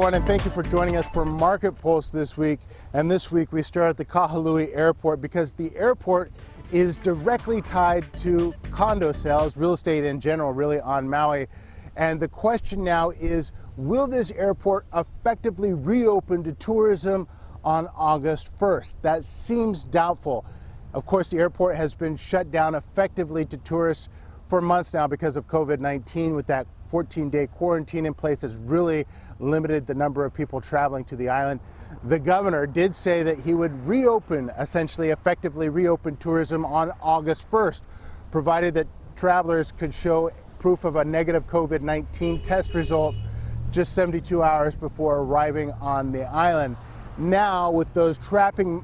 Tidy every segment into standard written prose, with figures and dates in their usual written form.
everyone, and thank you for joining us for Market Pulse this week. And this week we start at the Kahului Airport because the airport is directly tied to condo sales, real estate in general, really on Maui. And the question now is, will this airport effectively reopen to tourism on August 1st? That seems doubtful. Of course, the airport has been shut down effectively to tourists for months now because of COVID-19, with that 14-day quarantine in place has really limited the number of people traveling to the island. The governor did say that he would reopen, essentially effectively reopen tourism on August 1st, provided that travelers could show proof of a negative COVID-19 test result just 72 hours before arriving on the island. Now, with those tracking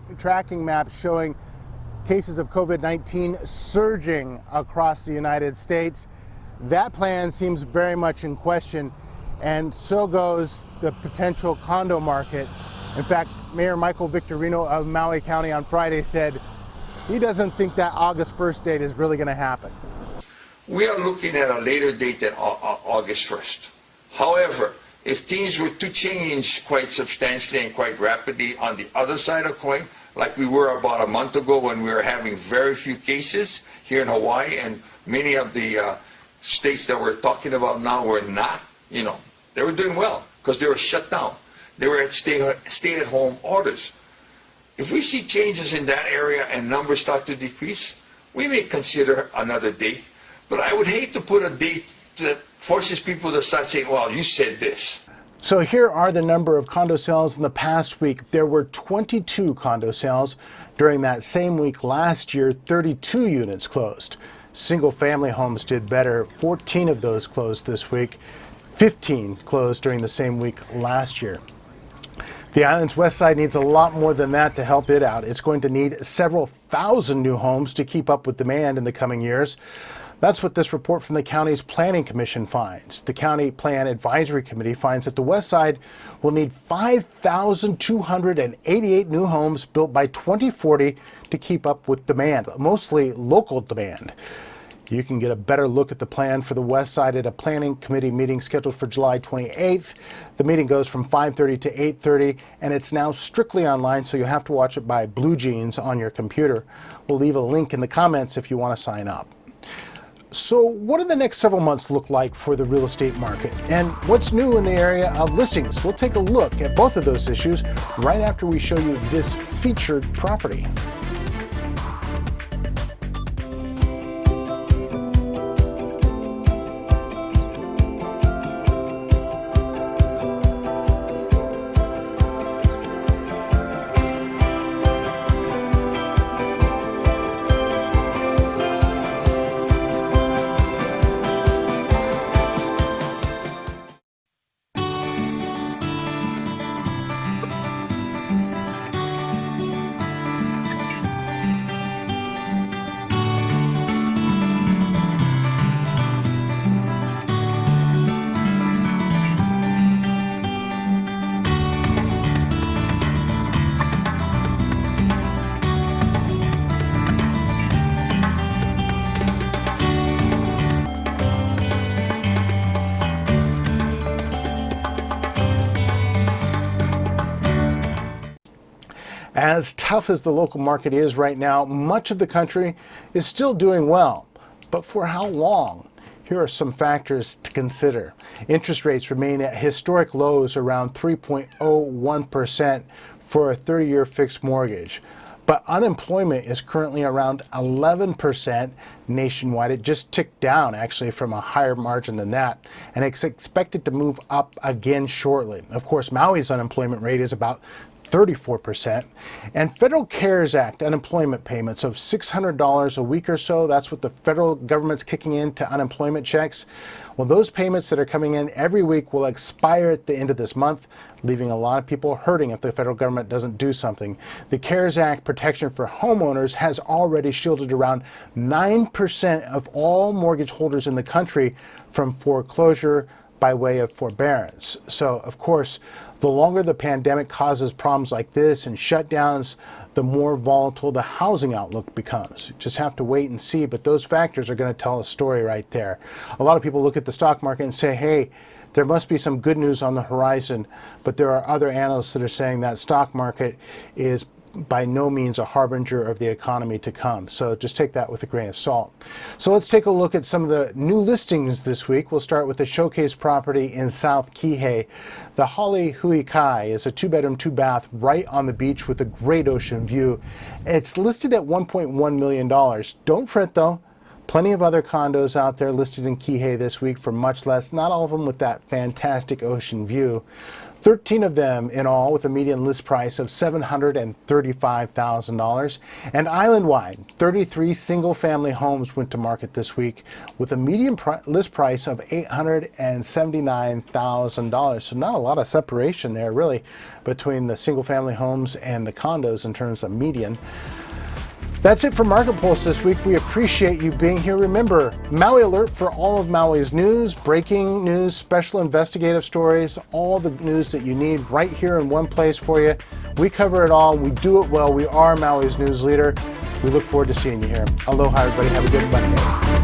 maps showing cases of COVID-19 surging across the United States, that plan seems very much in question, and so goes the potential condo market. In fact, Mayor Michael Victorino of Maui County on Friday said he doesn't think that August 1st date is really going to happen. We are looking at a later date than August 1st. However, if things were to change quite substantially and quite rapidly on the other side of the coin, like we were about a month ago when we were having very few cases here in Hawaii, and many of the states that we're talking about now were not, they were doing well because they were shut down. They were at stay-at-home orders. If we see changes in that area and numbers start to decrease, we may consider another date. But I would hate to put a date that forces people to start saying, well, you said this. So here are the number of condo sales in the past week. There were 22 condo sales. During that same week last year, 32 units closed. Single-family homes did better. 14 of those closed this week. 15 closed during the same week last year. The island's west side needs a lot more than that to help it out. It's going to need several thousand new homes to keep up with demand in the coming years. That's what this report from the county's Planning Commission finds. The County Plan Advisory Committee finds that the west side will need 5,288 new homes built by 2040 to keep up with demand, mostly local demand. You can get a better look at the plan for the west side at a planning committee meeting scheduled for July 28th. The meeting goes from 5:30 to 8:30, and it's now strictly online, so you'll have to watch it by Blue Jeans on your computer. We'll leave a link in the comments if you want to sign up. So what do the next several months look like for the real estate market? And what's new in the area of listings? We'll take a look at both of those issues right after we show you this featured property. As tough as the local market is right now, much of the country is still doing well. But for how long? Here are some factors to consider. Interest rates remain at historic lows around 3.01% for a 30-year fixed mortgage. But unemployment is currently around 11% nationwide. It just ticked down actually from a higher margin than that, and it's expected to move up again shortly. Of course, Maui's unemployment rate is about 34%. And federal CARES Act unemployment payments of $600 a week or so, that's what the federal government's kicking into unemployment checks. Well, those payments that are coming in every week will expire at the end of this month, leaving a lot of people hurting if the federal government doesn't do something. The CARES Act protection for homeowners has already shielded around 9% of all mortgage holders in the country from foreclosure by way of forbearance. So, of course, the longer the pandemic causes problems like this and shutdowns, the more volatile the housing outlook becomes. You just have to wait and see, but those factors are going to tell a story right there. A lot of people look at the stock market and say, hey, there must be some good news on the horizon, but there are other analysts that are saying that stock market is by no means a harbinger of the economy to come. So just take that with a grain of salt. So let's take a look at some of the new listings this week. We'll start with the showcase property in South Kihei. The Holly Hui Kai is a 2-bedroom, 2-bath right on the beach with a great ocean view. It's listed at $1.1 million. Don't fret though. Plenty of other condos out there listed in Kihei this week for much less, not all of them with that fantastic ocean view. 13 of them in all with a median list price of $735,000. And island-wide, 33 single-family homes went to market this week with a median list price of $879,000. So not a lot of separation there really between the single-family homes and the condos in terms of median. That's it for Market Pulse this week. We appreciate you being here. Remember, Maui Alert for all of Maui's news, breaking news, special investigative stories, all the news that you need right here in one place for you. We cover it all. We do it well. We are Maui's news leader. We look forward to seeing you here. Aloha, everybody. Have a good Monday.